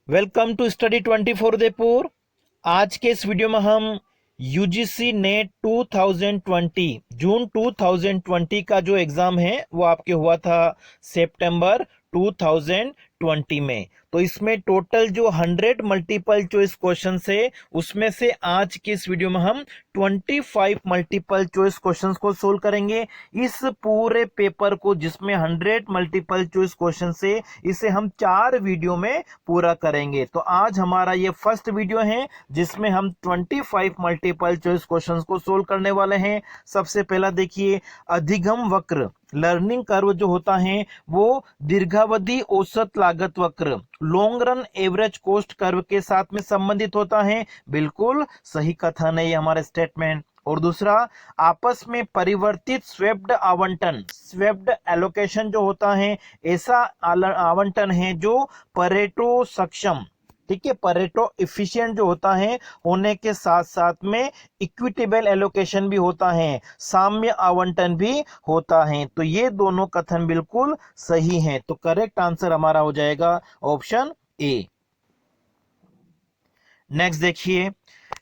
Welcome to study 24 Udaipur. आज के इस वीडियो में हम यूजीसी नेट 2020 जून 2020 का जो एग्जाम है वो आपके हुआ था सितंबर 2020 में। तो इसमें टोटल जो 100 मल्टीपल चॉइस क्वेश्चन है उसमें से आज के इस वीडियो में हम 25 मल्टीपल चॉइस क्वेश्चंस को सोल्व करेंगे। इस पूरे पेपर को जिसमें 100 मल्टीपल चॉइस क्वेश्चन है इसे हम 4 वीडियो में पूरा करेंगे। तो आज हमारा ये फर्स्ट वीडियो है जिसमें हम 25 मल्टीपल चॉइस क्वेश्चंस को सोल्व करने वाले हैं। सबसे पहला देखिए, अधिगम वक्र लर्निंग कर्व जो होता है वो दीर्घावधि औसत लागत वक्र long run average cost curve के साथ में संबंधित होता है। बिल्कुल सही कथन है ये हमारा स्टेटमेंट। और दूसरा, आपस में परिवर्तित स्वेप्ड आवंटन स्वेप्ड एलोकेशन जो होता है ऐसा आवंटन है जो परेटो सक्षम, ठीक है, परेटो इफिशिएंट जो होता है होने के साथ साथ में इक्विटेबल एलोकेशन भी होता है, साम्य आवंटन भी होता है। तो ये दोनों कथन बिल्कुल सही हैं। तो करेक्ट आंसर हमारा हो जाएगा ऑप्शन ए। नेक्स्ट देखिए,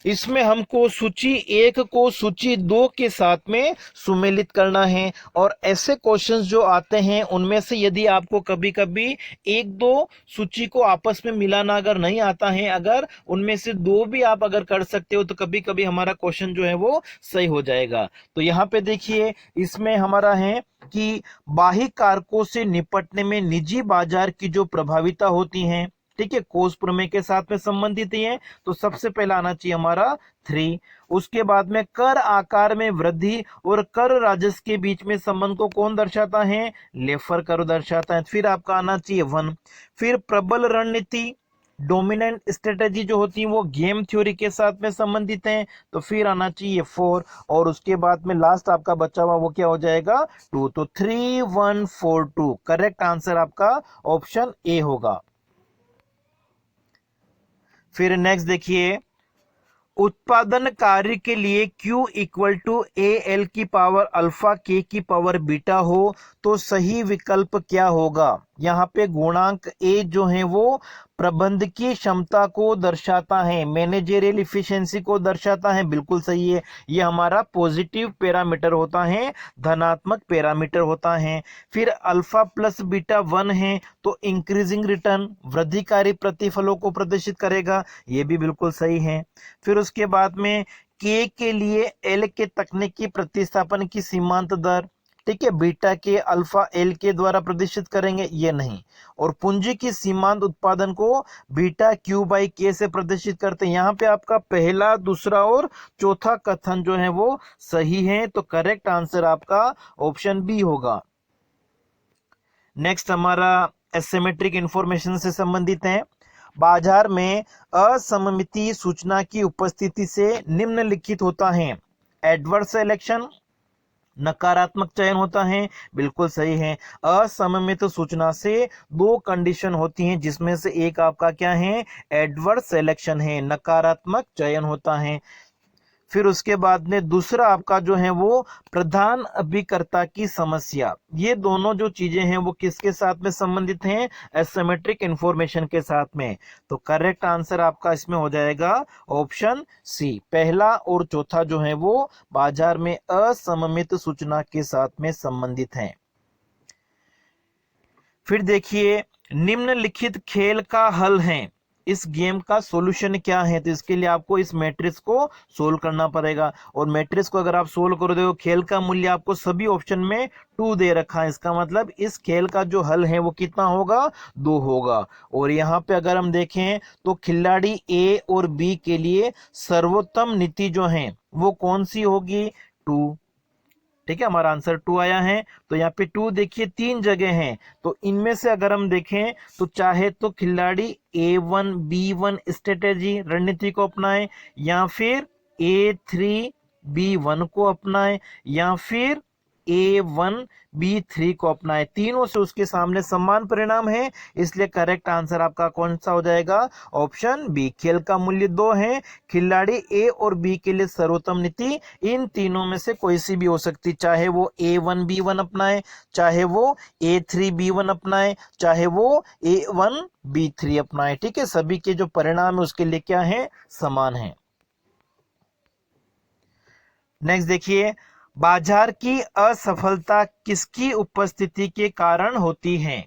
इसमें हमको सूची 1 को सूची 2 के साथ में सुमेलित करना है। और ऐसे क्वेश्चंस जो आते हैं उनमें से यदि आपको कभी कभी एक दो सूची को आपस में मिलाना अगर नहीं आता है, अगर उनमें से दो भी आप अगर कर सकते हो तो कभी कभी हमारा क्वेश्चन जो है वो सही हो जाएगा। तो यहाँ पे देखिए, इसमें हमारा है कि बाह्य कारकों से निपटने में निजी बाजार की जो प्रभाविता होती हैं, ठीक है, कोष प्रमेय के साथ में संबंधित ही है। तो सबसे पहला आना चाहिए हमारा 3। उसके बाद में कर आकार में वृद्धि और कर राजस्व के बीच में संबंध को कौन दर्शाता है? लेफर कर्व दर्शाता है। फिर आपका आना चाहिए 1। फिर प्रबल रणनीति डोमिनेंट स्ट्रेटेजी जो होती है वो गेम थ्योरी के साथ में संबंधित है। तो फिर आना चाहिए 4। और उसके बाद में लास्ट आपका बचा हुआ वो क्या हो जाएगा? 2। तो 3 1 4 2 करेक्ट आंसर आपका ऑप्शन ए होगा। फिर नेक्स्ट देखिए, उत्पादन कार्य के लिए Q equal to A L की पावर अल्फा के की पावर बीटा हो तो सही विकल्प क्या होगा? यहाँ पे गुणांक ए जो है वो प्रबंधकीय क्षमता को दर्शाता है, मैनेजरियल इफिशिएंसी को दर्शाता है। बिल्कुल सही है, ये हमारा पॉजिटिव पैरामीटर होता है, धनात्मक पैरामीटर होता है। फिर अल्फा प्लस बीटा 1 है तो इंक्रीजिंग रिटर्न वृद्धिकारी प्रतिफलों को प्रदर्शित करेगा, ये भी बिल्कुल सही है। फिर उसके बाद में के लिए एल के तकनीकी प्रतिस्थापन की सीमांत दर, ठीक है, बीटा के अल्फा एल के द्वारा प्रदर्शित करेंगे, ये नहीं। और पूंजी की सीमांत उत्पादन को बीटा क्यू बाई के से प्रदर्शित करते हैं। यहाँ पे आपका पहला, दूसरा और चौथा कथन जो है वो सही है। तो करेक्ट आंसर आपका ऑप्शन बी होगा। नेक्स्ट हमारा एसिमेट्रिक इंफॉर्मेशन से संबंधित है। बाजार में असममितीय सूचना की उपस्थिति से निम्नलिखित होता है। एडवर्स सिलेक्शन, नकारात्मक चयन होता है, बिल्कुल सही है। असममित सूचना से दो कंडीशन होती हैं जिसमें से एक आपका क्या है? एडवर्स सिलेक्शन है, नकारात्मक चयन होता है। फिर उसके बाद में दूसरा आपका जो है वो प्रधान अभिकर्ता की समस्या। ये दोनों जो चीजें हैं वो किसके साथ में संबंधित हैं? एसिमेट्रिक इंफॉर्मेशन के साथ में। तो करेक्ट आंसर आपका इसमें हो जाएगा ऑप्शन सी। पहला और चौथा जो है वो बाजार में असममित सूचना के साथ में संबंधित हैं। फिर देखिए, निम्नलिखित खेल का हल है, इस गेम का सॉल्यूशन क्या है? तो इसके लिए आपको इस मैट्रिक्स को सोल्व करना पड़ेगा। और मैट्रिक्स को अगर आप सोल्व कर दो, खेल का मूल्य आपको सभी ऑप्शन में 2 दे रखा है, इसका मतलब इस खेल का जो हल है वो कितना होगा? 2 होगा। और यहाँ पे अगर हम देखें तो खिलाड़ी ए और बी के लिए सर्वोत्तम नीति जो है वो कौन सी होगी? 2, ठीक है, हमारा आंसर 2 आया है। तो यहाँ पे 2 देखिए 3 जगह हैं, तो इनमें से अगर हम देखें तो चाहे तो खिलाड़ी A1 B1 स्ट्रेटेजी रणनीति को अपनाए, या फिर A3 B1 को अपनाए, या फिर A1 B3 को अपनाए, तीनों से उसके सामने समान परिणाम है, इसलिए करेक्ट आंसर आपका कौन सा हो जाएगा? Option B. खेल का मूल्य 2 है, खिलाड़ी ए और बी के लिए सर्वोत्तम नीति इन तीनों में से कोई सी भी हो सकती, चाहे वो A1 B1 अपनाए, चाहे वो A3 B1 अपनाए, चाहे वो A1 B3 अपनाए। ठीक है, सभी के जो परिणाम है उसके लिए क्या है? समान है। नेक्स्ट देखिए, बाजार की असफलता किसकी उपस्थिति के कारण होती है?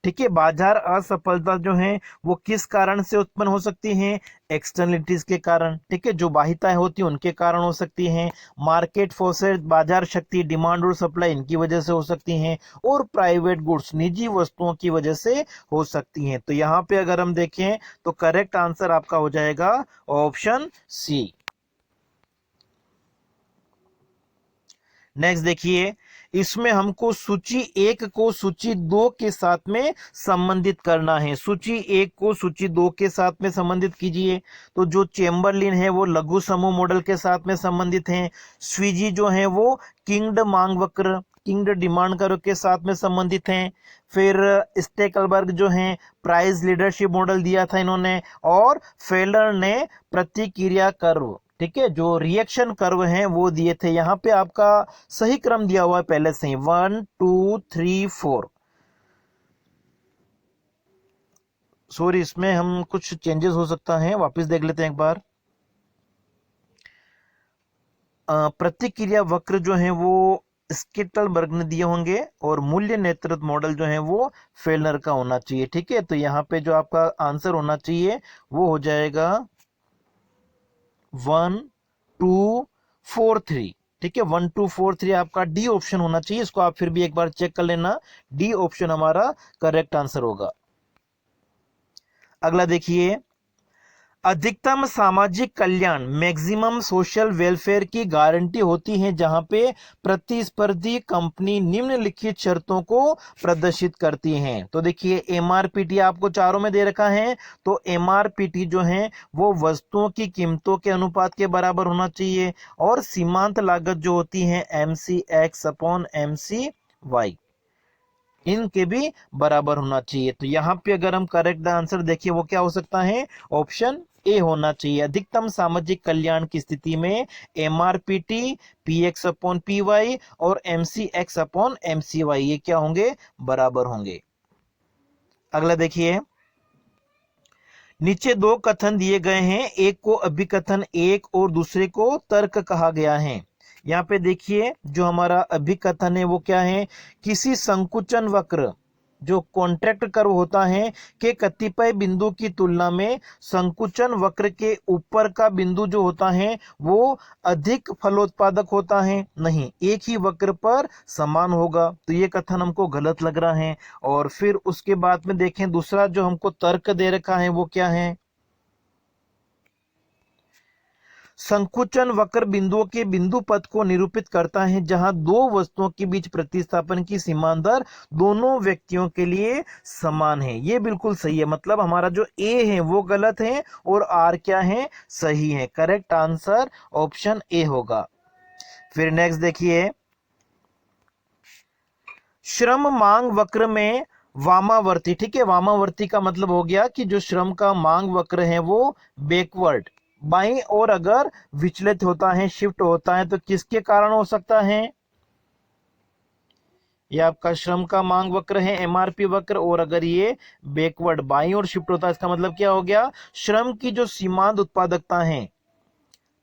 ठीक है, बाजार असफलता जो है वो किस कारण से उत्पन्न हो सकती है? एक्सटर्नलिटीज के कारण। ठीक है, जो बाहिताएं होती है उनके कारण हो सकती हैं, मार्केट फोर्सेस, बाजार शक्ति, डिमांड और सप्लाई, इनकी वजह से हो सकती हैं, और प्राइवेट गुड्स, निजी वस्तुओं की वजह से हो सकती हैं। तो यहाँ पे अगर हम देखें तो करेक्ट आंसर आपका हो जाएगा ऑप्शन सी। नेक्स्ट देखिए, इसमें हमको सूची 1 को सूची 2 के साथ में संबंधित करना है। सूची 1 को सूची 2 के साथ में संबंधित कीजिए। तो जो चेम्बरलिन है वो लघु समूह मॉडल के साथ में संबंधित है, स्वीजी जो है वो किंग्ड मांग वक्र, किंग्ड डिमांड कर्व के साथ में संबंधित हैं। फिर स्टेकलबर्ग जो है प्राइस लीडरशिप मॉडल दिया था इन्होंने, और फेलर ने प्रतिक्रिया कर्व, ठीक है, जो रिएक्शन कर्व हैं वो दिए थे। यहाँ पे आपका सही क्रम दिया हुआ है पहले से ही, 1 2 3 4। सॉरी, इसमें हम कुछ चेंजेस हो सकता है, वापस देख लेते हैं एक बार। प्रतिक्रिया वक्र जो है वो स्किटलबर्ग ने दिए होंगे, और मूल्य नेतृत्व मॉडल जो है वो फेलर का होना चाहिए। ठीक है, तो यहाँ पे जो आपका आंसर होना चाहिए वो हो जाएगा 1 2 4 3। ठीक है, 1 2 4 3 आपका डी ऑप्शन होना चाहिए। इसको आप फिर भी एक बार चेक कर लेना, डी ऑप्शन हमारा करेक्ट आंसर होगा। अगला देखिए, अधिकतम सामाजिक कल्याण, मैक्सिमम सोशल वेलफेयर की गारंटी होती है जहां पे प्रतिस्पर्धी कंपनी निम्नलिखित शर्तों को प्रदर्शित करती हैं। तो देखिए, एमआरपीटी आपको चारों में दे रखा है। तो एमआरपीटी जो है वो वस्तुओं की कीमतों के अनुपात के बराबर होना चाहिए, और सीमांत लागत जो होती है MC(x) अपॉन MC(y) इनके भी बराबर होना चाहिए। तो यहाँ पे अगर हम करेक्ट आंसर देखिए वो क्या हो सकता है? ऑप्शन ए होना चाहिए। अधिकतम सामाजिक कल्याण की स्थिति में एमआरपीटी PX अपॉन PY और MC(x) अपॉन MC(y) ये क्या होंगे? बराबर होंगे। अगला देखिए, नीचे दो कथन दिए गए हैं, एक को अभिकथन 1 और दूसरे को तर्क कहा गया है। यहाँ पे देखिए, जो हमारा अभिकथन है वो क्या है? किसी संकुचन वक्र, जो कॉन्ट्रैक्ट कर्व होता है, के कतिपय बिंदु की तुलना में संकुचन वक्र के ऊपर का बिंदु जो होता है वो अधिक फलोत्पादक होता है, नहीं, एक ही वक्र पर समान होगा। तो ये कथन हमको गलत लग रहा है। और फिर उसके बाद में देखें, दूसरा जो हमको तर्क दे रखा है वो क्या है? संकुचन वक्र बिंदुओं के बिंदु पथ को निरूपित करता है जहां दो वस्तुओं के बीच प्रतिस्थापन की सीमांत दर दोनों व्यक्तियों के लिए समान है। ये बिल्कुल सही है, मतलब हमारा जो ए है वो गलत है और आर क्या है? सही है। करेक्ट आंसर ऑप्शन ए होगा। फिर नेक्स्ट देखिए, श्रम मांग वक्र में वामावर्ती, ठीक है, वामावर्ती का मतलब हो गया कि जो श्रम का मांग वक्र है वो बैकवर्ड, बाईं ओर अगर विचलित होता है, शिफ्ट होता है, तो किसके कारण हो सकता है? ये आपका श्रम का मांग वक्र है, एमआरपी वक्र, और अगर ये बैकवर्ड बाईं ओर शिफ्ट होता है, इसका मतलब क्या हो गया? श्रम की जो सीमांत उत्पादकता है,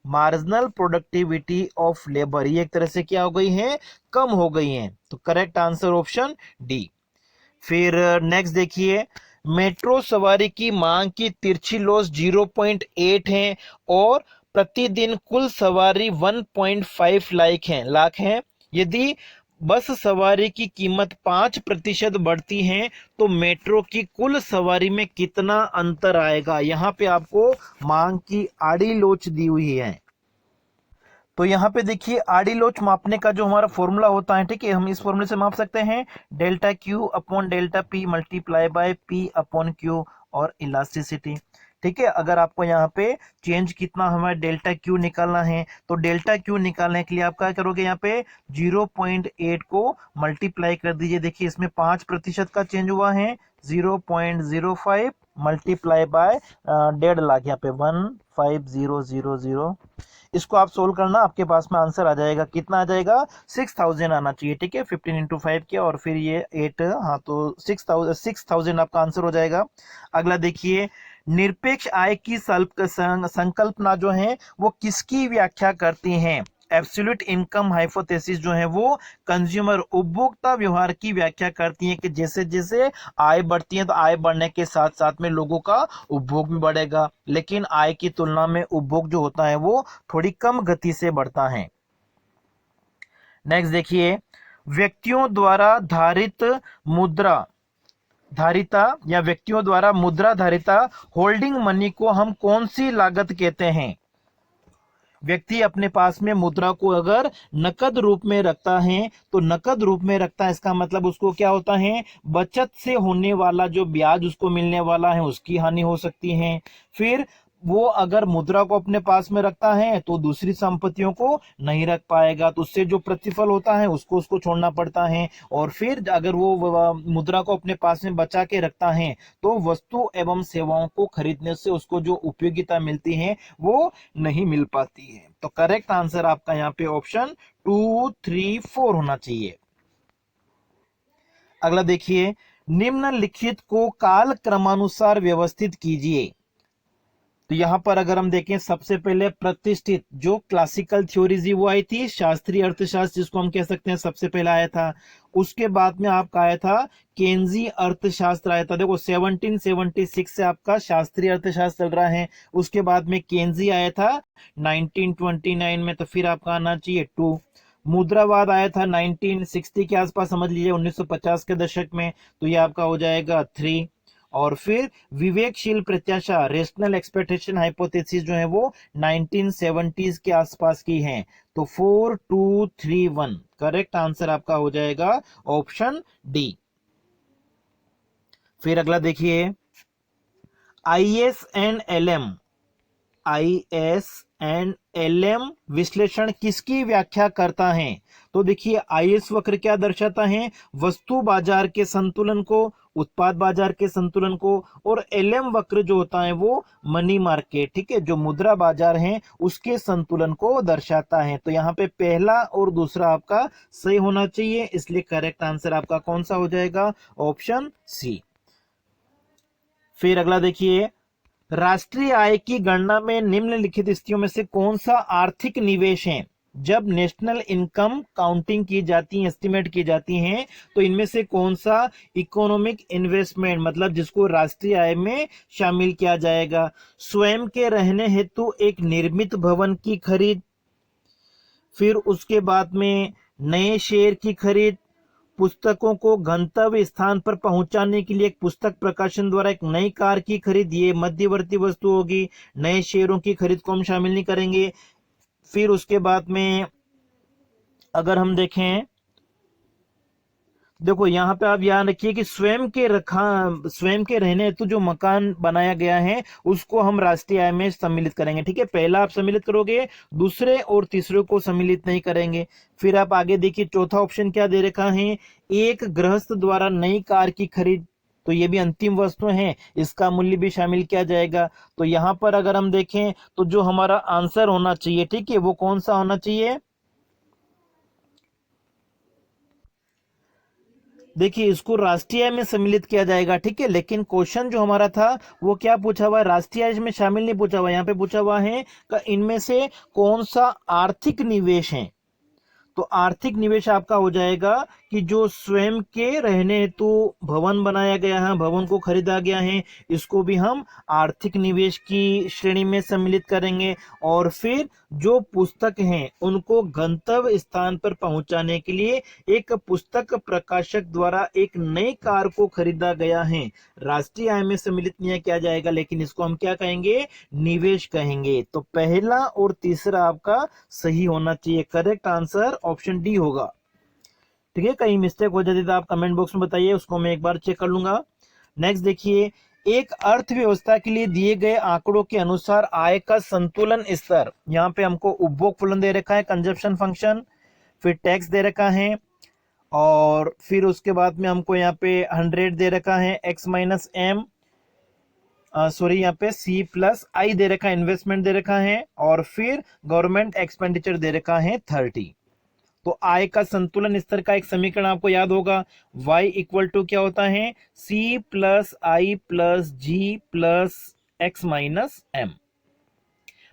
मार्जिनल प्रोडक्टिविटी ऑफ लेबर, ये एक तरह से क्या हो गई है? कम हो गई है। तो करेक्ट आंसर ऑप्शन डी। फिर नेक्स्ट देखिए, मेट्रो सवारी की मांग की तिरछी लॉस 0.8 है और प्रतिदिन कुल सवारी 1.5 लाख है। यदि बस सवारी की कीमत 5% बढ़ती है तो मेट्रो की कुल सवारी में कितना अंतर आएगा? यहाँ पे आपको मांग की आड़ी लोच दी हुई है। तो यहाँ पे देखिए, आड़ी लोच मापने का जो हमारा फॉर्मूला होता है, ठीक है, हम इस फॉर्मूले से माप सकते हैं, delta Q upon delta P multiply by P upon Q और इलास्टिसिटी। ठीक है। अगर आपको यहाँ पे चेंज कितना हमारा डेल्टा क्यू निकालना है, तो डेल्टा क्यू निकालने के लिए आप क्या करोगे, यहाँ पे 0.8 को मल्टीप्लाई कर दीजिए। देखिए इसमें 5% का चेंज हुआ है, 0.05 मल्टीप्लाई बाय 1.5 लाख, यहाँ पे 15000। इसको आप सोल्व करना, आपके पास में आंसर आ जाएगा। कितना आ जाएगा, 6000 आना चाहिए। ठीक है, 15 इंटू 5 किया और फिर ये 8, हाँ तो 6000 आपका आंसर हो जाएगा। अगला देखिए, निरपेक्ष आय की संकल्पना जो है वो किसकी व्याख्या करती हैं। एब्सोल्यूट इनकम हाइपोथेसिस जो है वो कंज्यूमर उपभोक्ता व्यवहार की व्याख्या करती है कि जैसे जैसे आय बढ़ती है तो आय बढ़ने के साथ साथ में लोगों का उपभोग भी बढ़ेगा, लेकिन आय की तुलना में उपभोग जो होता है वो थोड़ी कम गति से बढ़ता है। नेक्स्ट देखिए, व्यक्तियों द्वारा मुद्रा धारिता होल्डिंग मनी को हम कौन सी लागत कहते हैं। व्यक्ति अपने पास में मुद्रा को अगर नकद रूप में रखता है तो नकद रूप में रखता है, इसका मतलब उसको क्या होता है, बचत से होने वाला जो ब्याज उसको मिलने वाला है उसकी हानि हो सकती है। फिर वो अगर मुद्रा को अपने पास में रखता है तो दूसरी संपत्तियों को नहीं रख पाएगा, तो उससे जो प्रतिफल होता है उसको छोड़ना पड़ता है। और फिर अगर वो मुद्रा को अपने पास में बचा के रखता है तो वस्तु एवं सेवाओं को खरीदने से उसको जो उपयोगिता मिलती है वो नहीं मिल पाती है। तो करेक्ट आंसर आपका यहाँ पे ऑप्शन 2, 3, 4 होना चाहिए। अगला देखिए, निम्नलिखित को काल क्रमानुसार व्यवस्थित कीजिए। तो यहां पर अगर हम देखें, सबसे पहले प्रतिष्ठित जो क्लासिकल थ्योरीज वो आई थी, शास्त्रीय अर्थशास्त्र जिसको हम कह सकते हैं, सबसे पहला आया था। उसके बाद में आपका आया था केन्जी अर्थशास्त्र आया था। देखो 1776 से आपका शास्त्रीय अर्थशास्त्र चल रहा है। उसके बाद में केन्जी आया था 1929 में, तो फिर आपका आना चाहिए 2। मुद्रावाद आया था 1960 के आसपास, समझ लीजिए 1950 के दशक में, तो ये आपका हो जाएगा 3। और फिर विवेकशील प्रत्याशा रेशनल एक्सपेक्टेशन हाइपोथेसिस जो है वो 1970s के आसपास की है। तो 4, 2, 3, 1 करेक्ट आंसर आपका हो जाएगा ऑप्शन डी। फिर अगला देखिए, IS एंड LM विश्लेषण किसकी व्याख्या करता है। तो देखिए IS वक्र क्या दर्शाता है, वस्तु बाजार के संतुलन को, उत्पाद बाजार के संतुलन को, और LM वक्र जो होता है वो मनी मार्केट, ठीक है, जो मुद्रा बाजार है उसके संतुलन को दर्शाता है। तो यहाँ पे पहला और दूसरा आपका सही होना चाहिए, इसलिए करेक्ट आंसर आपका कौन सा हो जाएगा, ऑप्शन सी। फिर अगला देखिए, राष्ट्रीय आय की गणना में निम्नलिखित स्थितियों में से कौन सा आर्थिक निवेश है। जब नेशनल इनकम काउंटिंग की जाती है, एस्टिमेट की जाती है, तो इनमें से कौन सा इकोनॉमिक इन्वेस्टमेंट, मतलब जिसको राष्ट्रीय आय में शामिल किया जाएगा। स्वयं के रहने हेतु एक निर्मित भवन की खरीद, फिर उसके बाद में नए शेयर की खरीद, पुस्तकों को गंतव्य स्थान पर पहुंचाने के लिए एक पुस्तक प्रकाशन द्वारा एक नई कार की खरीद, ये मध्यवर्ती वस्तु होगी। नए शेयरों की खरीद को हम शामिल नहीं करेंगे। फिर उसके बाद में अगर हम देखें, देखो यहाँ पे आप याद रखिए कि स्वयं के रहने हेतु जो मकान बनाया गया है उसको हम राष्ट्रीय आय में सम्मिलित करेंगे। ठीक है, पहला आप सम्मिलित करोगे, दूसरे और तीसरे को सम्मिलित नहीं करेंगे। फिर आप आगे देखिए, चौथा ऑप्शन क्या दे रखा है, एक गृहस्थ द्वारा नई कार की खरीद, तो ये भी अंतिम वस्तु है, इसका मूल्य भी शामिल किया जाएगा। तो यहाँ पर अगर हम देखें तो जो हमारा आंसर होना चाहिए, ठीक है, वो कौन सा होना चाहिए, देखिए इसको राष्ट्रीय आय में सम्मिलित किया जाएगा। ठीक है, लेकिन क्वेश्चन जो हमारा था वो क्या पूछा हुआ है, राष्ट्रीय आय में शामिल नहीं पूछा हुआ, यहाँ पे पूछा हुआ है कि इनमें से कौन सा आर्थिक निवेश है। तो आर्थिक निवेश आपका हो जाएगा कि जो स्वयं के रहने हेतु भवन बनाया गया है, भवन को खरीदा गया है, इसको भी हम आर्थिक निवेश की श्रेणी में सम्मिलित करेंगे। और फिर जो पुस्तक हैं उनको गंतव्य स्थान पर पहुंचाने के लिए एक पुस्तक प्रकाशक द्वारा एक नई कार को खरीदा गया है, राष्ट्रीय आय में सम्मिलित नहीं किया जाएगा, लेकिन इसको हम क्या कहेंगे, निवेश कहेंगे। तो पहला और तीसरा आपका सही होना चाहिए, करेक्ट आंसर ऑप्शन डी होगा। ठीक है, कहीं मिस्टेक हो जाती तो आप कमेंट बॉक्स में बताइए, उसको मैं एक बार चेक कर लूंगा। नेक्स्ट देखिए, एक अर्थव्यवस्था के लिए दिए गए आंकड़ों के अनुसार आय का संतुलन स्तर, यहाँ पे हमको उपभोग फलन दे रखा है, कंजप्शन फंक्शन, फिर टैक्स दे रखा है, और फिर उसके बाद में हमको यहाँ पे 100 दे रखा है, x माइनस एम, सॉरी यहाँ पे C प्लस आई दे रखा है, इन्वेस्टमेंट दे रखा है, और फिर गवर्नमेंट एक्सपेंडिचर दे रखा है 30। तो आय का संतुलन स्तर का एक समीकरण आपको याद होगा, y इक्वल टू क्या होता है, C plus I plus G plus X minus M.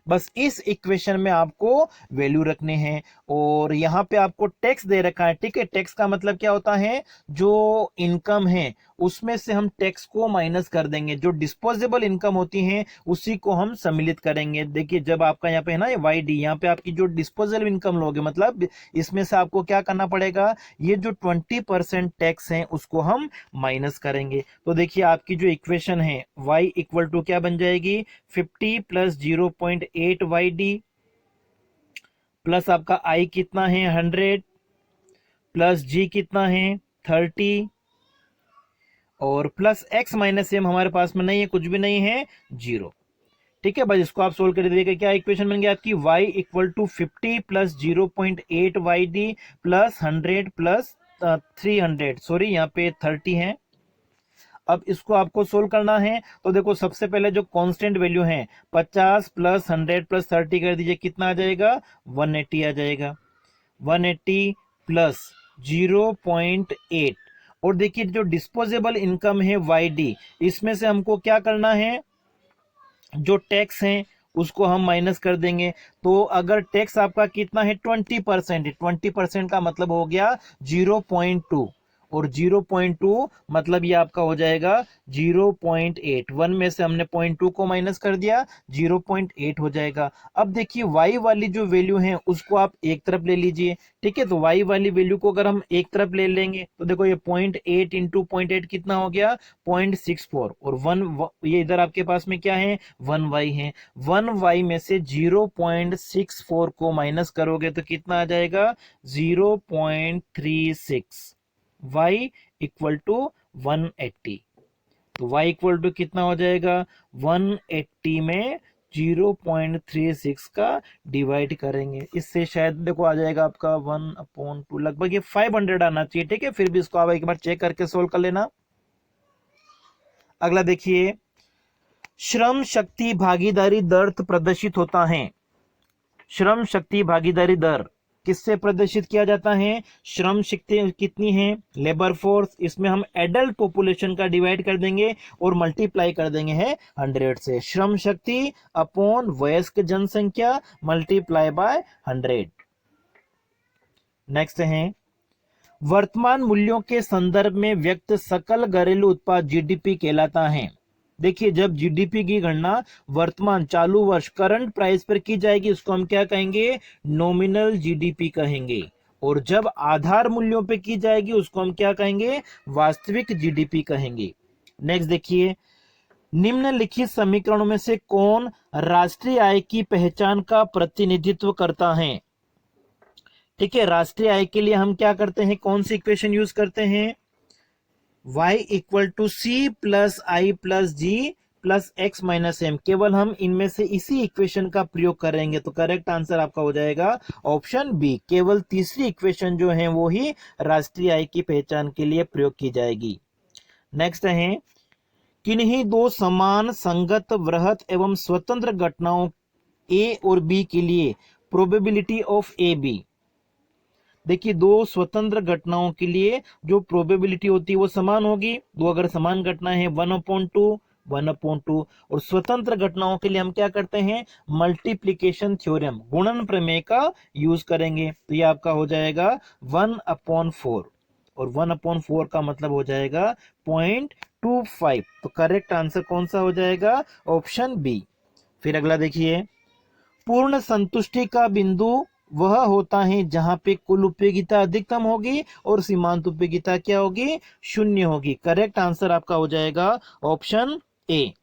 बस इस इक्वेशन में आपको वैल्यू रखने हैं, और यहां पे आपको टैक्स दे रखा है, ठीक है। टैक्स का मतलब क्या होता है, जो इनकम है उसमें से हम टैक्स को माइनस कर देंगे, जो डिस्पोजेबल इनकम होती है उसी को हम सम्मिलित करेंगे। देखिए जब आपका यहाँ पे है ना ये वाई डी, यहाँ पे आपकी जो डिस्पोजेबल इनकम लोगे, मतलब इसमें से आपको क्या करना पड़ेगा, ये जो 20% टैक्स है उसको हम माइनस करेंगे। तो देखिए आपकी जो इक्वेशन है y इक्वल टू क्या बन जाएगी, 50 प्लस 0.8 वाई डी प्लस आपका i कितना है 100 प्लस g कितना है 30 और प्लस x माइनस एम हमारे पास में नहीं है, कुछ भी नहीं है, 0। ठीक है, बस इसको आप सोल्व कर दीजिएगा। क्या इक्वेशन बन गया आपकी, y equal to 50 plus 0.8 Y D plus 100 plus 300, sorry यहाँ पे 30 है। अब इसको आपको सोल्व करना है, तो देखो सबसे पहले जो कांस्टेंट वैल्यू है 50 प्लस 100 प्लस 30 कर दीजिए, कितना आ जाएगा, 180 आ जाएगा। 180 प्लस 0.8, और देखिए जो डिस्पोजेबल इनकम है वाई डी, इसमें से हमको क्या करना है, जो टैक्स है उसको हम माइनस कर देंगे। तो अगर टैक्स आपका कितना है 20%, 20% का मतलब हो गया 0.2, और 0.2 मतलब ये आपका हो जाएगा 0.8। 1 में से हमने 0.2 को माइनस कर दिया, 0.8 हो जाएगा। अब देखिए y वाली जो वैल्यू है उसको आप एक तरफ ले लीजिए, ठीक है। तो y वाली वैल्यू को अगर हम एक तरफ ले लेंगे तो देखो ये 0.8 इंटू 0.8 कितना हो गया, 0.64, और 1 ये इधर आपके पास में क्या है, 1y है। 1y में से 0.64 को माइनस करोगे तो कितना आ जाएगा, 0.36। y इक्वल टू 180, तो y इक्वल टू कितना हो जाएगा, 180 में 0.36 का डिवाइड करेंगे, इससे शायद देखो आ जाएगा आपका 1/2, लगभग ये 500 आना चाहिए, ठीक है। फिर भी इसको आप एक बार चेक करके सोल्व कर लेना। अगला देखिए, श्रम शक्ति भागीदारी दर प्रदर्शित होता है। श्रम शक्ति भागीदारी दर किससे प्रदर्शित किया जाता है, श्रम शक्ति कितनी है, लेबर फोर्स, इसमें हम एडल्ट पॉपुलेशन का डिवाइड कर देंगे और मल्टीप्लाई कर देंगे है 100 से। श्रम शक्ति अपॉन वयस्क जनसंख्या मल्टीप्लाई बाय 100। नेक्स्ट है, वर्तमान मूल्यों के संदर्भ में व्यक्त सकल घरेलू उत्पाद जीडीपी कहलाता है। देखिए जब जीडीपी की गणना वर्तमान चालू वर्ष करंट प्राइस पर की जाएगी उसको हम क्या कहेंगे, नॉमिनल जीडीपी कहेंगे, और जब आधार मूल्यों पे की जाएगी उसको हम क्या कहेंगे, वास्तविक जीडीपी कहेंगे। नेक्स्ट देखिए, निम्नलिखित समीकरणों में से कौन राष्ट्रीय आय की पहचान का प्रतिनिधित्व करता है। ठीक है, राष्ट्रीय आय के लिए हम क्या करते हैं, कौन सी इक्वेशन यूज करते हैं, y equal to C plus I plus G plus X minus M. केवल हम इनमें से इसी इक्वेशन का प्रयोग करेंगे, तो करेक्ट आंसर आपका हो जाएगा ऑप्शन बी। केवल तीसरी इक्वेशन जो है वो ही राष्ट्रीय आय की पहचान के लिए प्रयोग की जाएगी। नेक्स्ट है, किन्हीं दो समान संगत वृहत एवं स्वतंत्र घटनाओं ए और बी के लिए प्रोबेबिलिटी ऑफ ए बी। देखिए दो स्वतंत्र घटनाओं के लिए जो प्रोबेबिलिटी होती है वो समान होगी। दो अगर समान घटना है 1/2, और स्वतंत्र घटनाओं के लिए हम क्या करते हैं, मल्टीप्लीकेशन थ्योरम, गुणन प्रमेय का यूज करेंगे। तो ये आपका हो जाएगा 1/4, और 1/4 का मतलब हो जाएगा 0.25। तो करेक्ट आंसर कौन सा हो जाएगा, ऑप्शन बी। फिर अगला देखिए, पूर्ण संतुष्टि का बिंदु वह होता है जहां पे कुल उपयोगिता अधिकतम होगी और सीमांत उपयोगिता क्या होगी, 0 होगी। करेक्ट आंसर आपका हो जाएगा ऑप्शन ए।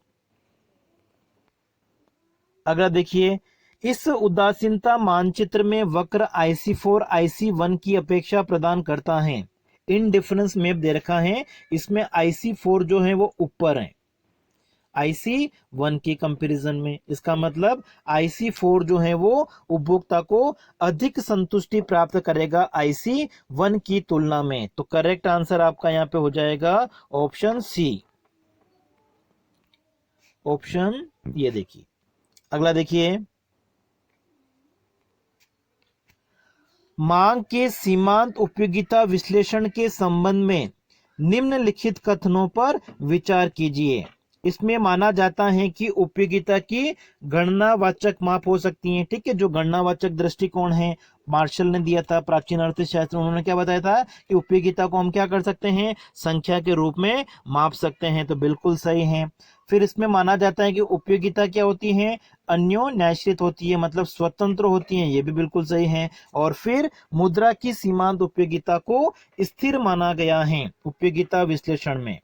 अगला देखिए, इस उदासीनता मानचित्र में वक्र IC4 IC1 की अपेक्षा प्रदान करता है। इन डिफरेंस मैप दे रखा है, इसमें IC4 जो है वो ऊपर है, IC1 की कंपैरिजन में। इसका मतलब IC4 जो है वो उपभोक्ता को अधिक संतुष्टि प्राप्त करेगा IC1 की तुलना में। तो करेक्ट आंसर आपका यहाँ पे हो जाएगा ऑप्शन सी। ऑप्शन ये देखिए। अगला देखिए, मांग के सीमांत उपयोगिता विश्लेषण के संबंध में निम्नलिखित कथनों पर विचार कीजिए। इसमें माना जाता है कि उपयोगिता की गणनावाचक माप हो सकती हैं। ठीक है, जो गणनावाचक दृष्टिकोण है मार्शल ने दिया था, प्राचीन अर्थशास्त्र, उन्होंने क्या बताया था कि उपयोगिता को हम क्या कर सकते हैं, संख्या के रूप में माप सकते हैं। तो बिल्कुल सही है। फिर इसमें माना जाता है कि उपयोगिता क्या होती है, अन्योन्याश्रित होती है, मतलब स्वतंत्र होती है। ये भी बिल्कुल सही है। और फिर मुद्रा की सीमांत उपयोगिता को स्थिर माना गया है उपयोगिता विश्लेषण में।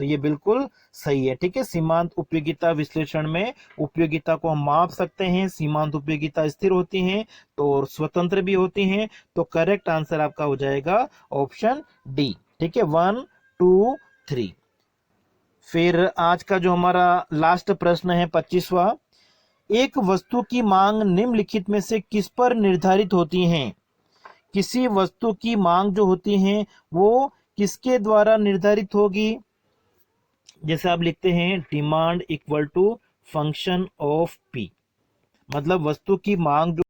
तो ये बिल्कुल सही है। ठीक है, सीमांत उपयोगिता विश्लेषण में उपयोगिता को हम माप सकते हैं, सीमांत उपयोगिता स्थिर होती हैं तो स्वतंत्र भी होती हैं। तो करेक्ट आंसर आपका हो जाएगा ऑप्शन डी। ठीक है, 1 2 3। फिर आज का जो हमारा लास्ट प्रश्न है 25वां, एक वस्तु की मांग निम्नलिखित में से किस पर निर्धारित होती है। किसी वस्तु की मांग जो होती है वो किसके द्वारा निर्धारित होगी। जैसे आप लिखते हैं demand equal to function of P, मतलब वस्तु की मांग